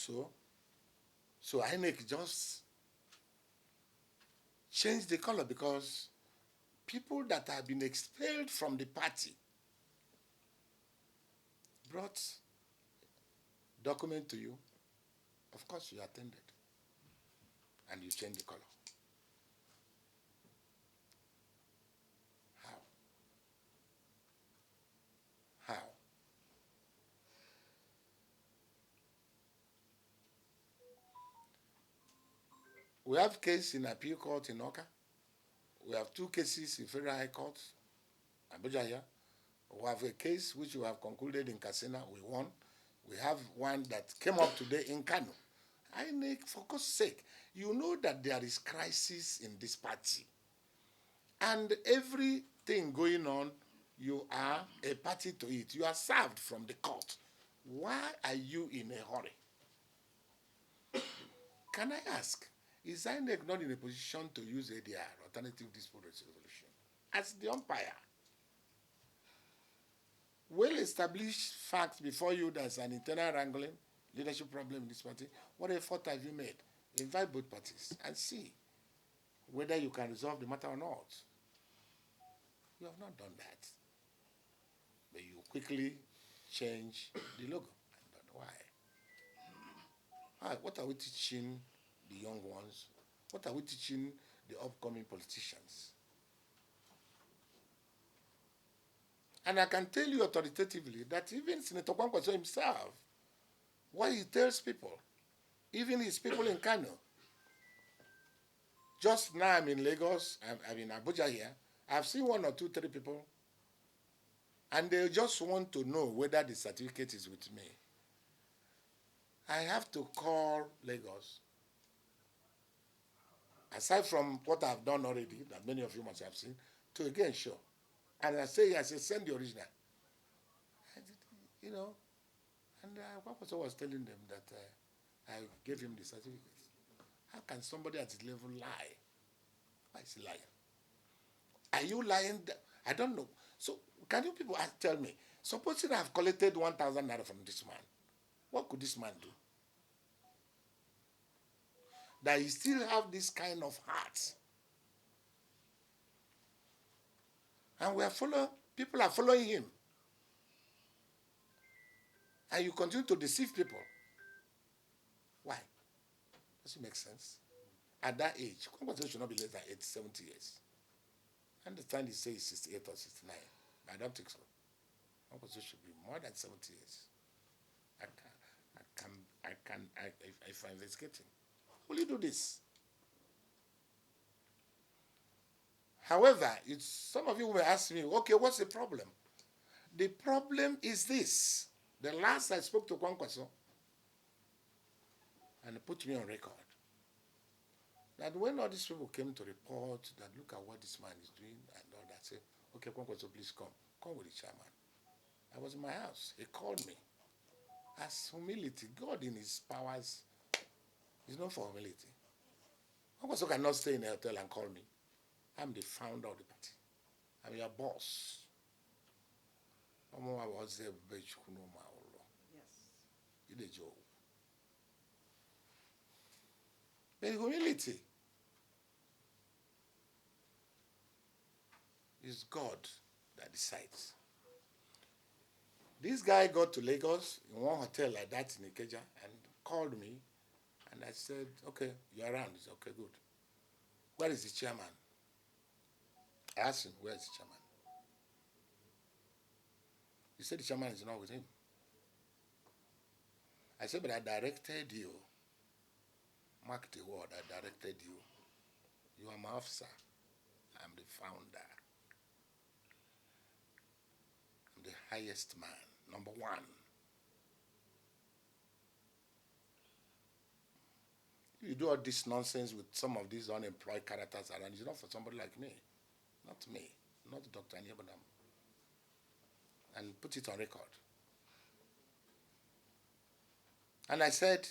So INEC just changed the color because people that have been expelled from the party brought document to you. Of course, you attended, and you changed the color. How? How? We have case in appeal court in Oka. We have 2 cases in Federal High Court, Abuja here. We have a case which we have concluded in Katsina. We won. We have one that came up today in Kano. INEC, for God's sake, you know that there is crisis in this party. And everything going on, you are a party to it. You are served from the court. Why are you in a hurry? Can I ask, is INEC not in a position to use ADR, Alternative Dispute Resolution, as the umpire? Well-established facts before you, there's an internal wrangling, leadership problem in this party. What effort have you made? Invite both parties and see whether you can resolve the matter or not. You have not done that. But you quickly change the logo. I don't know why. What are we teaching the young ones? What are we teaching the upcoming politicians? And I can tell you authoritatively that even Senator Kwankwaso himself, what he tells people, even his people in Kano, just now I'm in Lagos, I'm in Abuja here, I've seen 1 or 2, 3 people, and they just want to know whether the certificate is with me. I have to call Lagos. Aside from what I've done already, that many of you must have seen, to again show. And I say, send the original. And, you know, and Kwankwaso was telling them that I gave him the certificate. How can somebody at his level lie? Why is he lying? Are you lying? I don't know. So can you people tell me, supposing I've collected 1,000 naira from this man, what could this man do? That he still have this kind of heart. And we are people are following him. And you continue to deceive people. Why? Does it make sense? At that age, Kwankwaso should not be less than 70 years. I understand he says 68 or 69. But I don't think so. Kwankwaso should be more than 70 years. If I investigate him, will you do this? However, some of you will ask me, okay, what's the problem? The problem is this. The last I spoke to Kwankwaso, and he put me on record, that when all these people came to report that look at what this man is doing and all that, say, okay, Kwankwaso, please come with the chairman. I was in my house. He called me. As humility, God in his powers is known for humility. Kwankwaso cannot stay in a hotel and call me. I'm the founder of the party. I'm your boss. Yes. But humility is God that decides. This guy got to Lagos in one hotel like that in Ikeja and called me, and I said, okay, you're around. He said, okay, good. Where is the chairman? I asked him, where is the chairman? He said the chairman is not with him. I said, but I directed you. Mark the word, I directed you. You are my officer. I'm the founder. I'm the highest man, number 1. You do all this nonsense with some of these unemployed characters around. It's not for somebody like me. Not me. Not Dr. Nyebonam. And put it on record. And I said,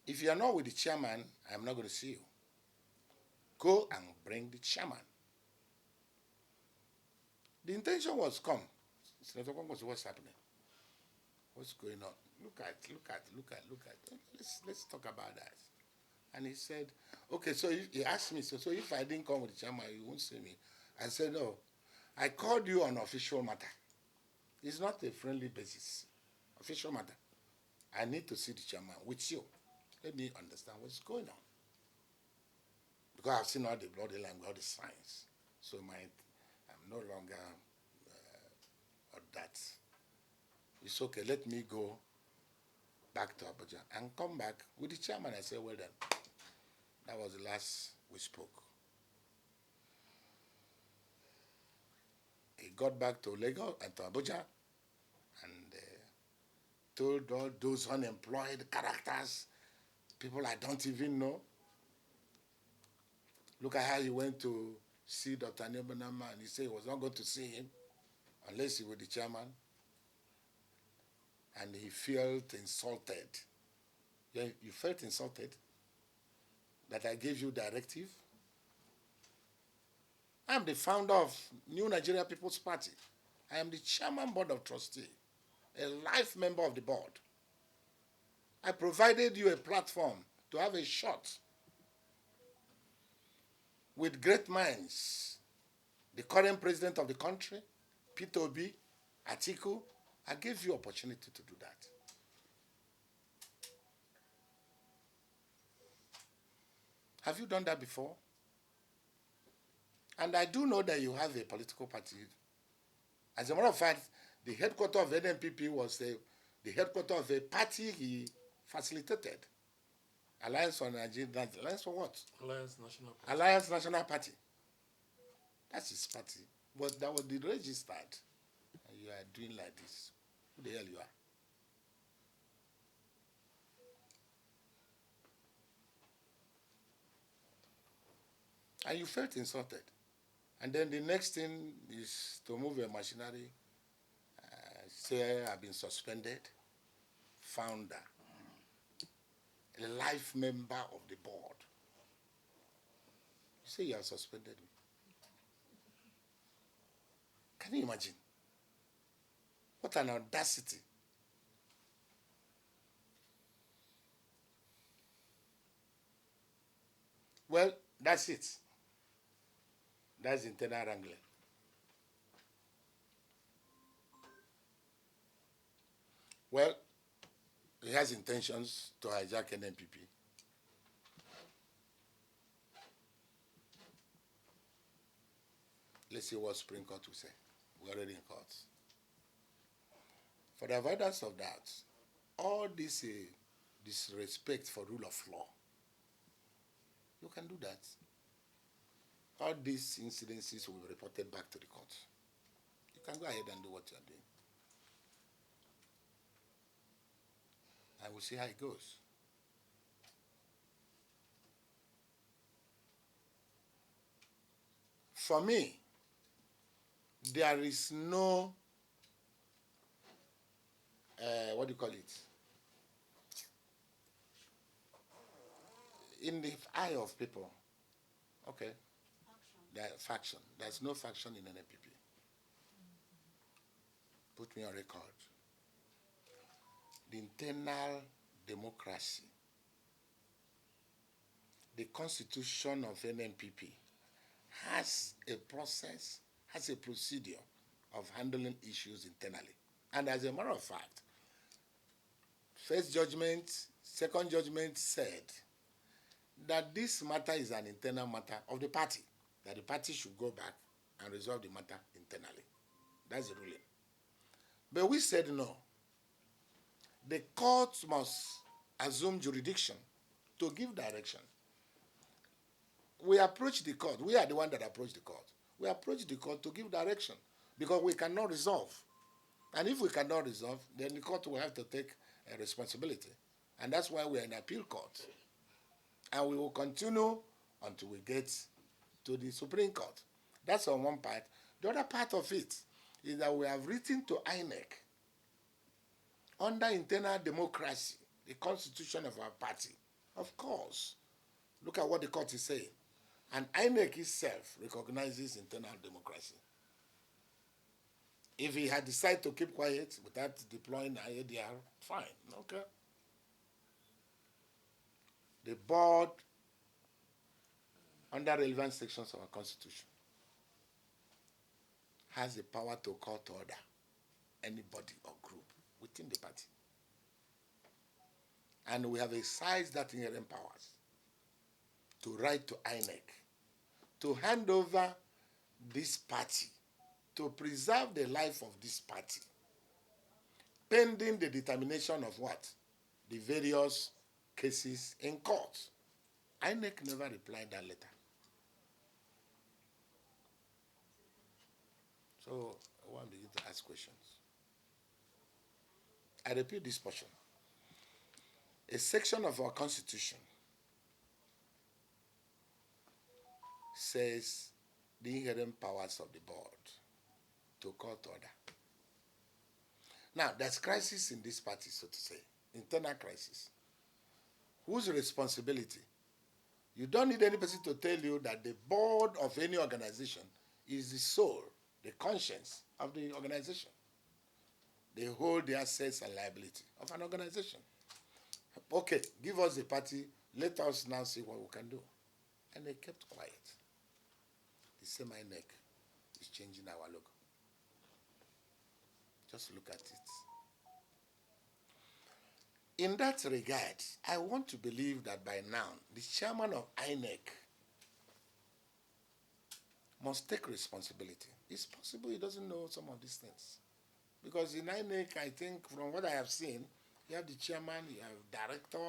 if you are not with the chairman, I'm not going to see you. Go and bring the chairman. The intention was, come. Senator Kwankwaso, what's happening? What's going on? Look at. Let's talk about that. And he said, okay, so he asked me, so if I didn't come with the chairman, you won't see me. I said, no, I called you on official matter. It's not a friendly basis. Official matter. I need to see the chairman with you. Let me understand what's going on. Because I've seen all the bloody language, all the signs. So I'm no longer on that. It's okay, let me go back to Abuja and come back with the chairman. I said, well then, that was the last we spoke. He got back to Lagos and to Abuja and told all those unemployed characters, people I don't even know. Look at how he went to see Dr. Nebanama and he said he was not going to see him unless he was the chairman. And he felt insulted. Yeah, you felt insulted that I gave you directive? I'm the founder of New Nigeria People's Party. I am the chairman board of trustee, a life member of the board. I provided you a platform to have a shot with great minds. The current president of the country, Peter Obi, Atiku, I gave you opportunity to do that. Have you done that before? And I do know that you have a political party. As a matter of fact, the headquarters of NNPP was the headquarters of a party he facilitated. Alliance for Nigeria. Alliance for what? Alliance National Party. Alliance National Party. That's his party. But that was the registered. And you are doing like this. Who the hell you are? And you felt insulted. And then the next thing is to move a machinery. Say I've been suspended. Founder. A life member of the board. You say you have suspended me. Can you imagine? What an audacity. Well, that's it. That's internal wrangling. Well, he has intentions to hijack NNPP. Let's see what Supreme Court will say. We're already in court. For the avoidance of that, all this disrespect for rule of law, you can do that. All these incidences will be reported back to the court. You can go ahead and do what you're doing. And we'll see how it goes. For me, there is no, what do you call it? In the eye of people, okay, faction. There's no faction in NNPP. Put me on record. The internal democracy, the constitution of NNPP has a process, has a procedure of handling issues internally. And as a matter of fact, first judgment, second judgment said that this matter is an internal matter of the party, that the party should go back and resolve the matter internally. That's the ruling. But we said no. The court must assume jurisdiction to give direction. We approach the court. We are the one that approach the court. We approach the court to give direction because we cannot resolve. And if we cannot resolve, then the court will have to take a responsibility. And that's why we are in appeal court. And we will continue until we get to the Supreme Court. That's on one part. The other part of it is that we have written to INEC under internal democracy, the constitution of our party. Of course, look at what the court is saying. And INEC itself recognizes internal democracy. If he had decided to keep quiet without deploying IADR, fine, okay. The board, under relevant sections of our constitution, has the power to call to order anybody or group within the party. And we have exercised that inherent powers to write to INEC to hand over this party, to preserve the life of this party, pending the determination of what? The various cases in court. INEC never replied that letter. So I want to begin to ask questions. I repeat this portion. A section of our constitution says the inherent powers of the board to call to order. Now, there's crisis in this party, so to say, internal crisis. Whose responsibility? You don't need any person to tell you that the board of any organization is the soul, the conscience of the organization. They hold the assets and liability of an organization. Okay, give us the party, let us now see what we can do. And they kept quiet. The same INEC is changing our logo. Just look at it. In that regard, I want to believe that by now, the chairman of INEC must take responsibility. It's possible he doesn't know some of these things. Because in INEC, I think, from what I have seen, you have the chairman, you have director,